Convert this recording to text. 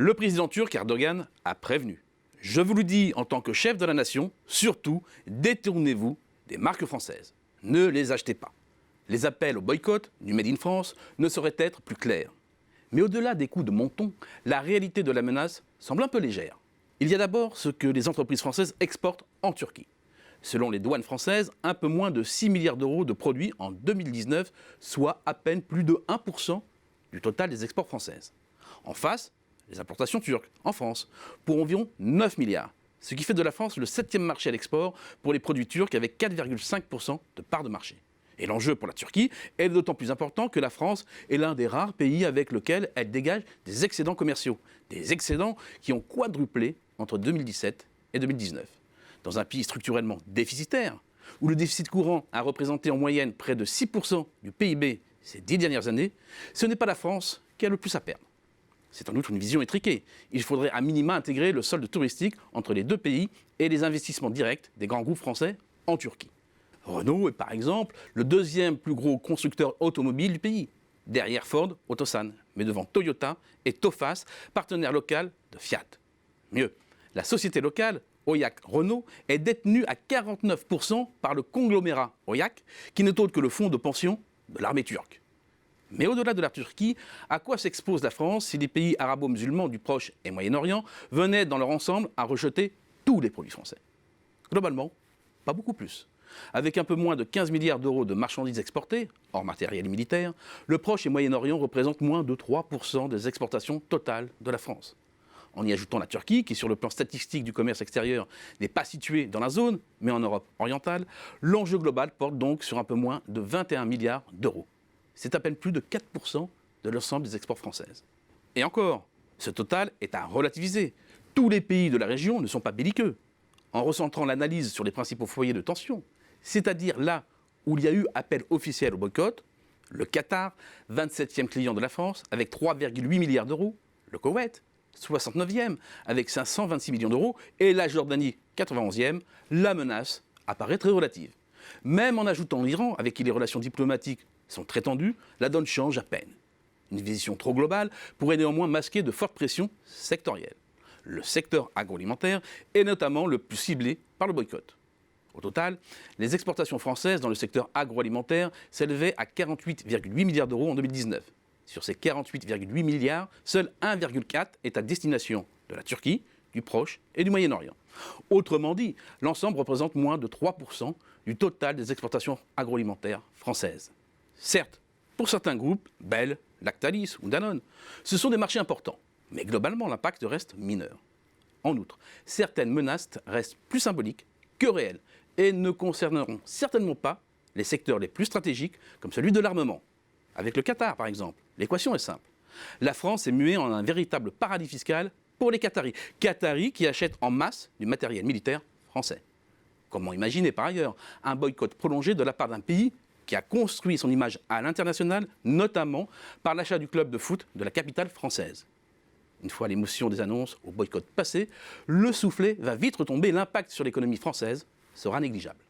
Le président turc Erdogan a prévenu. Je vous le dis en tant que chef de la nation, surtout, détournez-vous des marques françaises. Ne les achetez pas. Les appels au boycott du Made in France ne sauraient être plus clairs. Mais au-delà des coups de menton, la réalité de la menace semble un peu légère. Il y a d'abord ce que les entreprises françaises exportent en Turquie. Selon les douanes françaises, un peu moins de 6 milliards d'euros de produits en 2019, soit à peine plus de 1% du total des exports françaises. En face, les importations turques en France, pour environ 9 milliards, ce qui fait de la France le 7e marché à l'export pour les produits turcs avec 4,5% de part de marché. Et l'enjeu pour la Turquie est d'autant plus important que la France est l'un des rares pays avec lequel elle dégage des excédents commerciaux. Des excédents qui ont quadruplé entre 2017 et 2019. Dans un pays structurellement déficitaire, où le déficit courant a représenté en moyenne près de 6% du PIB ces 10 dernières années, ce n'est pas la France qui a le plus à perdre. C'est en outre une vision étriquée. Il faudrait à minima intégrer le solde touristique entre les deux pays et les investissements directs des grands groupes français en Turquie. Renault est par exemple le deuxième plus gros constructeur automobile du pays, derrière Ford, Otosan, mais devant Toyota et Tofaş, partenaire local de Fiat. Mieux, la société locale, Oyak Renault, est détenue à 49% par le conglomérat Oyak, qui n'est autre que le fonds de pension de l'armée turque. Mais au-delà de la Turquie, à quoi s'expose la France si les pays arabo-musulmans du Proche et Moyen-Orient venaient dans leur ensemble à rejeter tous les produits français? Globalement, pas beaucoup plus. Avec un peu moins de 15 milliards d'euros de marchandises exportées, hors matériel et militaire, le Proche et Moyen-Orient représentent moins de 3% des exportations totales de la France. En y ajoutant la Turquie, qui sur le plan statistique du commerce extérieur n'est pas située dans la zone, mais en Europe orientale, l'enjeu global porte donc sur un peu moins de 21 milliards d'euros. C'est à peine plus de 4% de l'ensemble des exports françaises. Et encore, ce total est à relativiser. Tous les pays de la région ne sont pas belliqueux. En recentrant l'analyse sur les principaux foyers de tension, c'est-à-dire là où il y a eu appel officiel au boycott, le Qatar, 27e client de la France, avec 3,8 milliards d'euros, le Koweït, 69e, avec 526 millions d'euros, et la Jordanie, 91e, la menace apparaît très relative. Même en ajoutant l'Iran, avec qui les relations diplomatiques sont très tendues, la donne change à peine. Une vision trop globale pourrait néanmoins masquer de fortes pressions sectorielles. Le secteur agroalimentaire est notamment le plus ciblé par le boycott. Au total, les exportations françaises dans le secteur agroalimentaire s'élevaient à 48,8 milliards d'euros en 2019. Sur ces 48,8 milliards, seul 1,4 est à destination de la Turquie, du Proche et du Moyen-Orient. Autrement dit, l'ensemble représente moins de 3% du total des exportations agroalimentaires françaises. Certes, pour certains groupes, Bell, Lactalis ou Danone, ce sont des marchés importants, mais globalement l'impact reste mineur. En outre, certaines menaces restent plus symboliques que réelles et ne concerneront certainement pas les secteurs les plus stratégiques comme celui de l'armement. Avec le Qatar par exemple, l'équation est simple. La France est muée en un véritable paradis fiscal pour les Qataris. Qataris qui achètent en masse du matériel militaire français. Comment imaginer par ailleurs un boycott prolongé de la part d'un pays qui a construit son image à l'international, notamment par l'achat du club de foot de la capitale française? Une fois l'émotion des annonces au boycott passée, le soufflet va vite retomber et l'impact sur l'économie française sera négligeable.